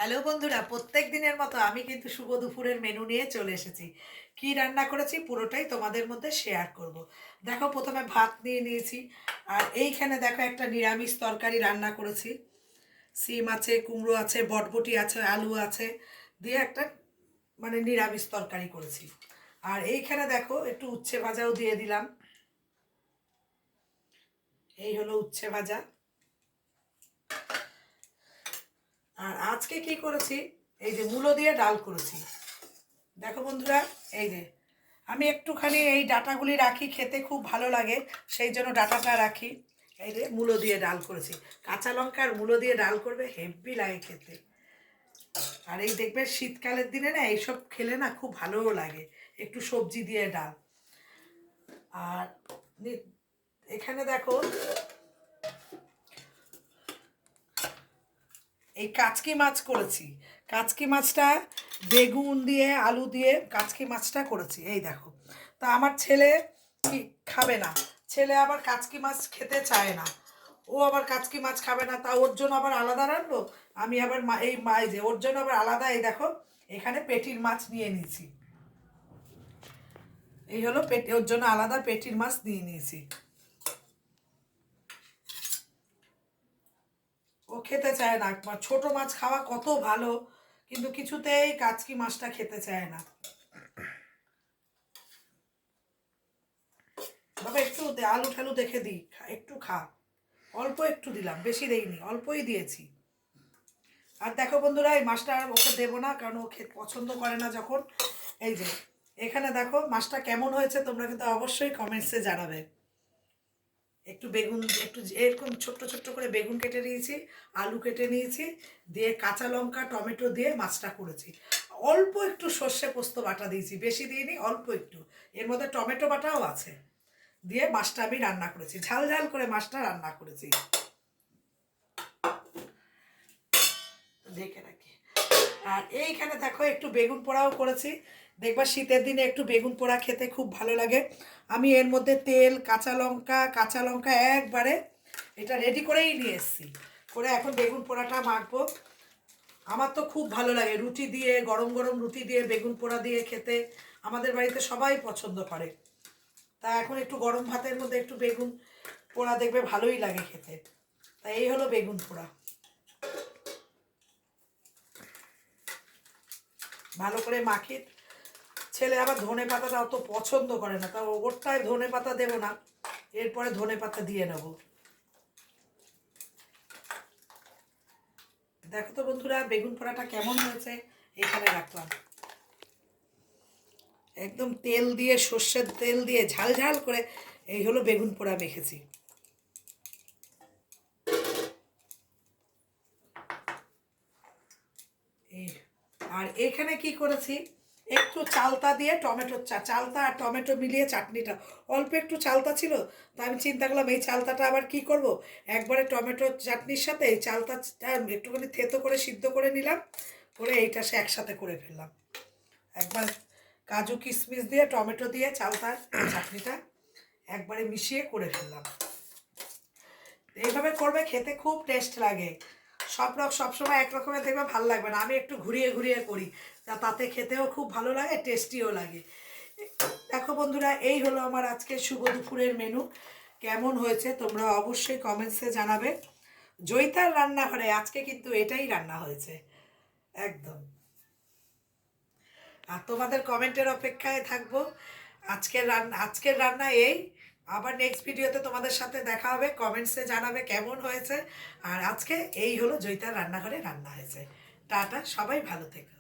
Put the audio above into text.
Hello বন্ধুরা, প্রত্যেক দিনের মতো আমি কিন্তু শুভ দুপুরের মেনু নিয়ে চলে এসেছি। কি রান্না করেছি পুরোটাই তোমাদের মধ্যে শেয়ার করব। দেখো, প্রথমে ভাত নিয়ে নিয়েছি। আর এইখানে দেখো একটা নিরামিষ তরকারি রান্না করেছি। সিম আছে, কুমড়ো আছে, বটবটি আছে, আলু আছে, দিয়ে একটা মানে নিরামিষ তরকারি করেছি। আর এইখানে দেখো একটু উচ্ছে ভাজাও দিয়ে দিলাম। এই হলো উচ্ছে ভাজা। আর আজকে কি করেছি, এই যে মূলো দিয়ে ডাল করেছি। দেখো বন্ধুরা, এই যে আমি একটুখানি এই ডাঁটাগুলি রাখি, খেতে খুব ভালো লাগে, সেই জন্য ডাঁটাটা রাখি। এই যে মূলো দিয়ে ডাল করেছি। কাঁচা লঙ্কা আর মূলো দিয়ে ডাল করবে, হেব্বি লাগে খেতে। আর এই দেখবে শীতকালের দিনে না এইসব খেলে না খুব ভালোও লাগে, একটু সবজি দিয়ে ডাল। আর এখানে দেখো এই কাচকি মাছ করেছি। কাচকি মাছটা বেগুন দিয়ে আলু দিয়ে কাচকি মাছটা করেছি, এই দেখো। তা আমার ছেলে কি খাবে না, ছেলে আবার কাচকি মাছ খেতে চায় না। ও আবার কাচকি মাছ খাবে না, তা ওর জন্য আবার আলাদা রাখবো। আমি আবার এই যে ওর জন্য আবার আলাদা, এই দেখো এখানে পেটির মাছ নিয়ে নিয়েছি। এই হলো ওর জন্য আলাদা পেটির মাছ নিয়ে নিয়েছি। ও খেতে চায় না, ছোট মাছ খাওয়া কত ভালো, কিন্তু কিছুতেই কাচকি মাছটা খেতে চায় না। বাবা একটু আলু ঠালু দেখে দিই, একটু খা। অল্প একটু দিলাম, বেশি দেইনি, অল্পই দিয়েছি। আর দেখো বন্ধুরা, এই মাছটা আর ওকে দেবো না, কারণ ও খেতে পছন্দ করে না যখন। এই যে এখানে দেখো মাছটা কেমন হয়েছে, তোমরা কিন্তু অবশ্যই কমেন্টসে জানাবে। একটু বেগুন, একটু এরকম ছোট্ট ছোট্ট করে বেগুন কেটে নিয়েছি, আলু কেটে নিয়েছি, দিয়ে কাঁচা লঙ্কা টমেটো দিয়ে মাছটা করেছি। অল্প একটু সর্ষে পোস্ত বাটা দিয়েছি, বেশি দিইনি, অল্প একটু। এর মধ্যে টমেটো বাটাও আছে, দিয়ে মাছটা আমি রান্না করেছি, ঝাল ঝাল করে মাছটা রান্না করেছি। ঢেকে রাখি। আর এইখানে দেখো একটু বেগুন পোড়াও করেছি। দেখবা শীতের দিনে একটু বেগুন পোড়া খেতে খুব ভালো লাগে। আমি এর মধ্যে তেল, কাঁচা লঙ্কা একবারে এটা রেডি করেই নিয়ে এসেছি। করে এখন বেগুন পোড়াটা মাখবো। আমার তো খুব ভালো লাগে রুটি দিয়ে, গরম গরম রুটি দিয়ে বেগুন পোড়া দিয়ে খেতে। আমাদের বাড়িতে সবাই পছন্দ করে। তা এখন একটু গরম ভাতের মধ্যে একটু বেগুন পোড়া দেখবে ভালোই লাগে খেতে। তা এই হলো বেগুন পোড়া। ভালো করে মাখি। ছেলে আবার ধনে পাতাটা অত পছন্দ করে না, তা ওরটায় ধনে পাতা দেবো না, এরপরে ধনে পাতা দিয়ে নেব। দেখো তো বন্ধুরা, বেগুন পোড়াটা কেমন হয়েছে, এখানে রাখলাম। একদম তেল দিয়ে, সর্ষের তেল দিয়ে ঝাল ঝাল করে এই হলো বেগুন পোড়া মেখেছি। এই আর এখানে কি করেছি, একটু চালতা দিয়ে টমেটোর চালতা আর টমেটো মিলিয়ে চাটনিটা, অল্প একটু চালতা ছিল। তা আমি চিন্তা করলাম এই চালতাটা আবার কি করব, একবারে টমেটো চাটনির সাথে এই চালতাটা একটুখানি থেতো করে সিদ্ধ করে নিলাম, করে এইটা সে একসাথে করে ফেললাম। একবার কাজু কিশমিশ দিয়ে টমেটো দিয়ে চালতার চাটনিটা একবারে মিশিয়ে করে ফেললাম। এইভাবে করবে, খেতে খুব টেস্ট লাগে। সবসময় এক রকমের দেখবে ভালো লাগবে না, আমি একটু ঘুরিয়ে ঘুরিয়ে করি, তাতে খেতেও খুব ভালো লাগে, টেস্টিও লাগে। দেখো বন্ধুরা, এই হলো আমার আজকে শুভ দুপুরের মেনু। কেমন হয়েছে তোমরা অবশ্যই কমেন্টসে জানাবে। জয়িতার রান্নাঘরে আজকে কিন্তু এটাই রান্না হয়েছে একদম। আর তোমাদের কমেন্টের অপেক্ষায় থাকবো। আজকের রান্না এই। আবার নেক্সট ভিডিওতে তোমাদের সাথে দেখা হবে, কমেন্টসে জানাবে কেমন হয়েছে। আর আজকে এই হলো জয়িতার রান্নাঘরে রান্না হয়েছে। টাটা, সবাই ভালো থেকো।